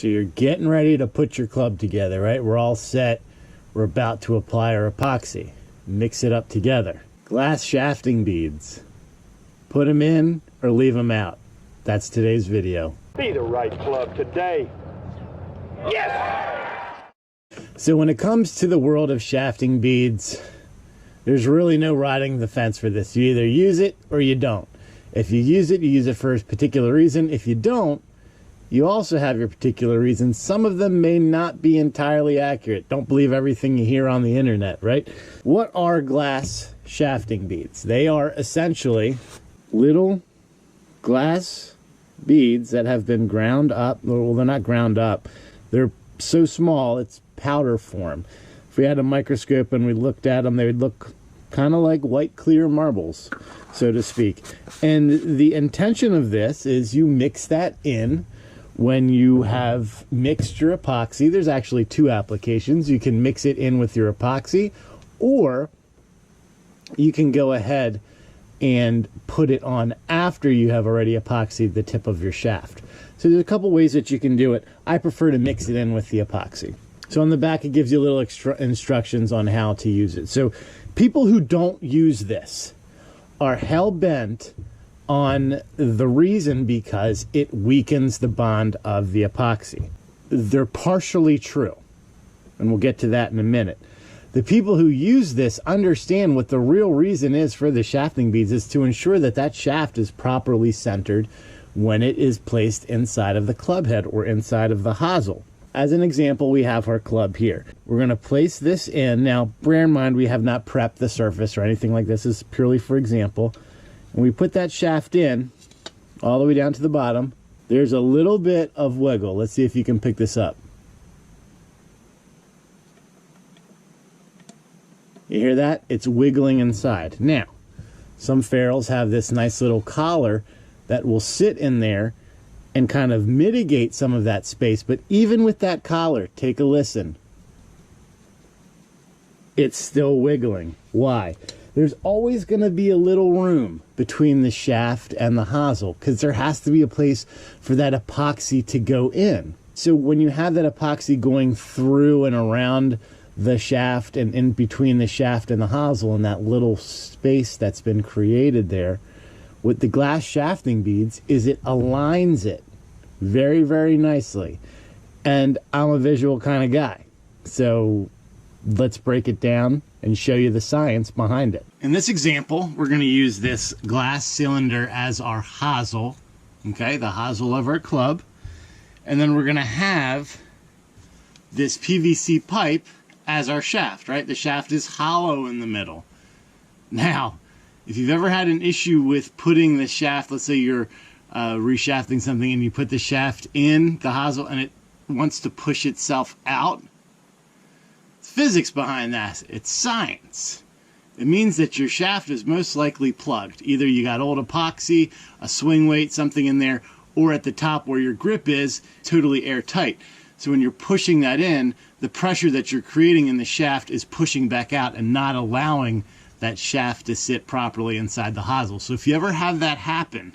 So you're getting ready to put your club together, right? We're all set. We're about to apply our epoxy. Mix it up together. Glass shafting beads. Put them in or leave them out. That's today's video. Be the right club today. Yes! So when it comes to the world of shafting beads, there's really no riding the fence for this. You either use it or you don't. If you use it for a particular reason. If you don't, you also have your particular reasons. Some of them may not be entirely accurate. Don't believe everything you hear on the internet, right? What are glass shafting beads? They are essentially little glass beads that have been ground up. Well, they're not ground up. They're so small, it's powder form. If we had a microscope and we looked at them, they would look kind of like white clear marbles, so to speak. And the intention of this is you mix that in when you have mixed your epoxy. There's actually two applications. You can mix it in with your epoxy, or you can go ahead and put it on after you have already epoxied the tip of your shaft. So there's a couple ways that you can do it. I prefer to mix it in with the epoxy. So on the back, it gives you little extra instructions on how to use it. So people who don't use this are hell-bent on the reason because it weakens the bond of the epoxy. They're partially true, and we'll get to that in a minute. The people who use this understand what the real reason is for the shafting beads is to ensure that that shaft is properly centered when it is placed inside of the club head or inside of the hosel. As an example, we have our club here. We're going to place this in. Now, bear in mind, we have not prepped the surface or anything like this. This is purely for example. And we put that shaft in all the way down to the bottom. There's a little bit of wiggle. Let's see if you can pick this up. You hear that? It's wiggling inside. Now, some ferrules have this nice little collar that will sit in there and kind of mitigate some of that space. But even with that collar, take a listen. It's still wiggling. Why? There's always going to be a little room between the shaft and the hosel because there has to be a place for that epoxy to go in. So when you have that epoxy going through and around the shaft and in between the shaft and the hosel and that little space that's been created there, with the glass shafting beads is it aligns it very, very nicely. And I'm a visual kind of guy, so let's break it down and show you the science behind it. In this example, we're going to use this glass cylinder as our hosel, okay, the hosel of our club. And then we're going to have this PVC pipe as our shaft, right? The shaft is hollow in the middle. Now, if you've ever had an issue with putting the shaft, let's say you're reshafting something and you put the shaft in the hosel and it wants to push itself out, it's physics behind that. It's science. It means that your shaft is most likely plugged. Either you got old epoxy, a swing weight, something in there, or at the top where your grip is, totally airtight. So when you're pushing that in, the pressure that you're creating in the shaft is pushing back out and not allowing that shaft to sit properly inside the hosel. So if you ever have that happen,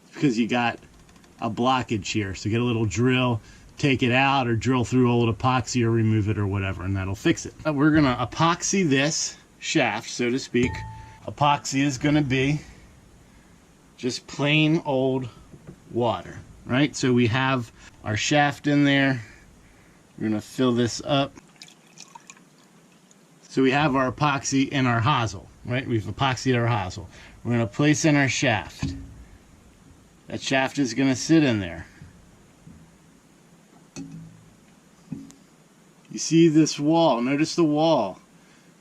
it's because you got a blockage here. So get a little drill, take it out, or drill through old epoxy or remove it or whatever, and that'll fix it. We're gonna epoxy this shaft, so to speak. Epoxy is gonna be just plain old water, right? So we have our shaft in there. We're gonna fill this up. So we have our epoxy in our hosel, right? We've epoxied our hosel. We're going to place in our shaft. That shaft is going to sit in there. You see this wall. Notice the wall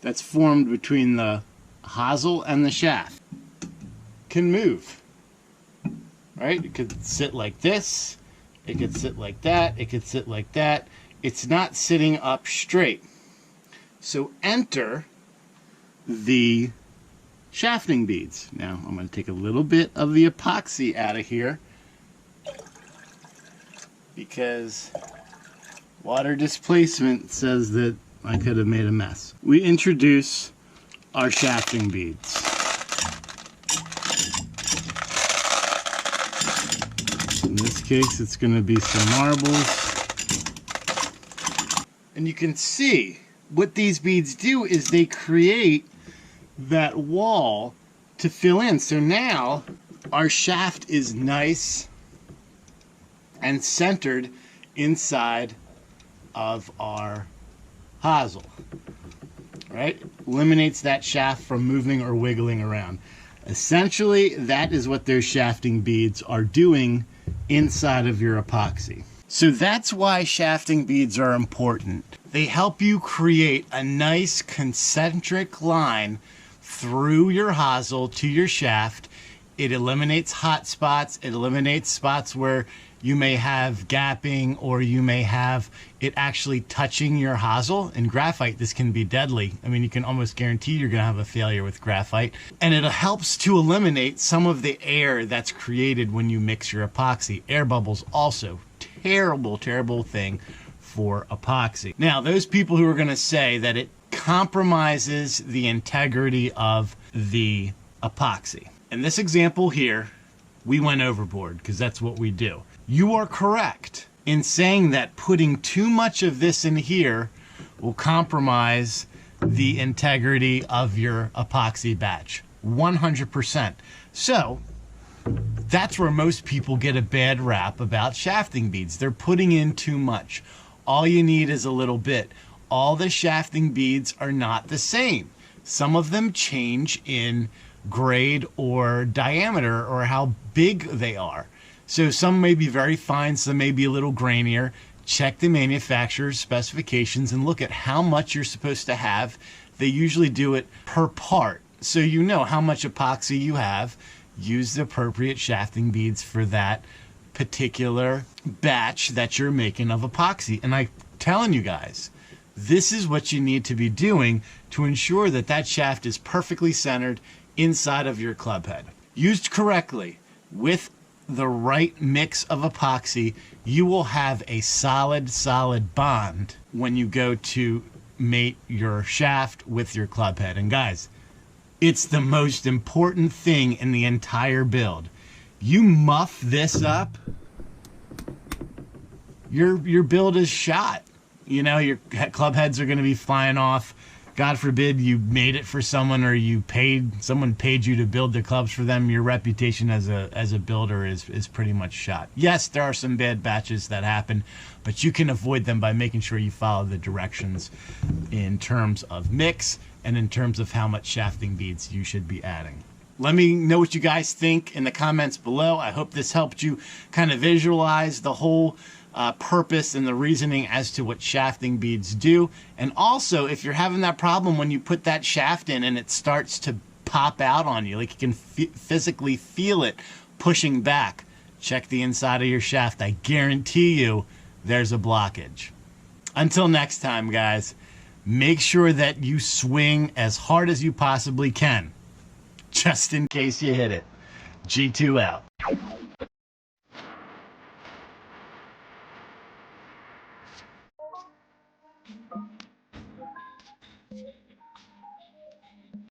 that's formed between the hosel and the shaft. Can move, right? It could sit like this. It could sit like that. It could sit like that. It's not sitting up straight. So enter the shafting beads. Now I'm going to take a little bit of the epoxy out of here because water displacement says that I could have made a mess. We introduce our shafting beads. In this case, it's going to be some marbles. And you can see what these beads do is they create that wall to fill in. So now our shaft is nice and centered inside of our hosel, right? Eliminates that shaft from moving or wiggling around. Essentially, that is what those shafting beads are doing inside of your epoxy. So that's why shafting beads are important. They help you create a nice concentric line through your hosel to your shaft. It eliminates hot spots. It eliminates spots where you may have gapping or you may have it actually touching your hosel. In graphite, this can be deadly. I mean, you can almost guarantee you're going to have a failure with graphite. And it helps to eliminate some of the air that's created when you mix your epoxy. Air bubbles also, terrible, terrible thing for epoxy. Now, those people who are going to say that it compromises the integrity of the epoxy. In this example here, we went overboard because that's what we do. You are correct in saying that putting too much of this in here will compromise the integrity of your epoxy batch. 100%. So that's where most people get a bad rap about shafting beads. They're putting in too much. All you need is a little bit. All the shafting beads are not the same. Some of them change in grade or diameter or how big they are. So some may be very fine, some may be a little grainier. Check the manufacturer's specifications and look at how much you're supposed to have. They usually do it per part, so you know how much epoxy you have. Use the appropriate shafting beads for that particular batch that you're making of epoxy. And I'm telling you guys, this is what you need to be doing to ensure that that shaft is perfectly centered inside of your club head. Used correctly with the right mix of epoxy, you will have a solid bond when you go to mate your shaft with your club head. And guys, it's the most important thing in the entire build. You muff this up, your build is shot. You know, your club heads are going to be flying off. God forbid you made it for someone or someone paid you to build the clubs for them. Your reputation as a builder is pretty much shot. Yes, there are some bad batches that happen, but you can avoid them by making sure you follow the directions in terms of mix and in terms of how much shafting beads you should be adding. Let me know what you guys think in the comments below. I hope this helped you kind of visualize the whole purpose and the reasoning as to what shafting beads do. And also, if you're having that problem when you put that shaft in and it starts to pop out on you, like you can physically feel it pushing back, check the inside of your shaft. I guarantee you there's a blockage. Until next time, guys, make sure that you swing as hard as you possibly can, just in case you hit it. G2 out.